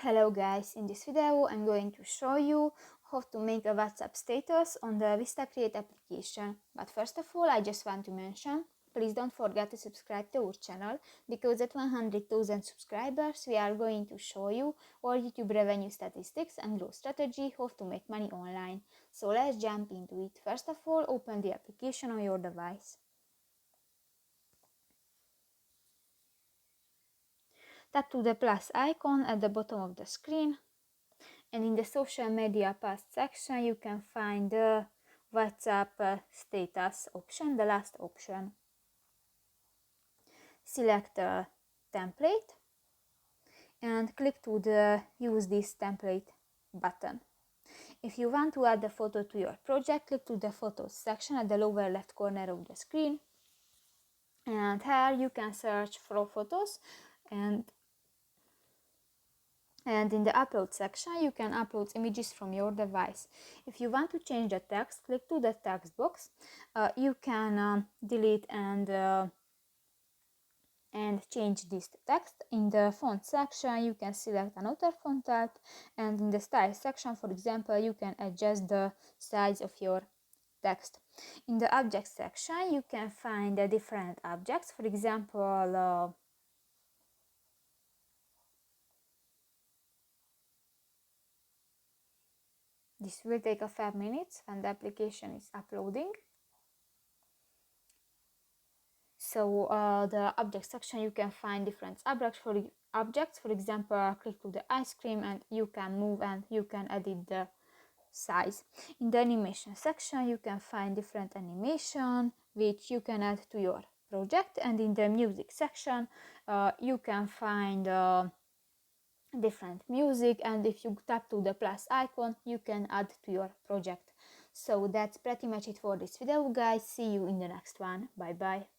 Hello guys, in this video I'm going to show you how to make a WhatsApp status on the VistaCreate application. But first of all, I just want to mention, please don't forget to subscribe to our channel, because at 100,000 subscribers we are going to show you our YouTube revenue statistics and growth strategy, how to make money online. So let's jump into it. First of all, open the application on your device. Tap to the plus icon at the bottom of the screen, and in the social media past section you can find the WhatsApp status option, the last option. Select a template and click to the use this template button. If you want to add a photo to your project, click to the photos section at the lower left corner of the screen, and here you can search for photos, and in the upload section you can upload images from your device. If you want to change the text, click to the text box. You can delete and change this text. In the font section you can select another font type, and in the style section, for example, you can adjust the size of your text. In the object section you can find different objects, for example this will take a 5 minutes when the application is uploading. So the object section you can find different objects. For example, click to the ice cream and you can move and you can edit the size. In the animation section you can find different animation which you can add to your project, and in the music section you can find different music, and if you tap to the plus icon you can add to your project. So that's pretty much it for this video, guys. See you in the next one. Bye bye.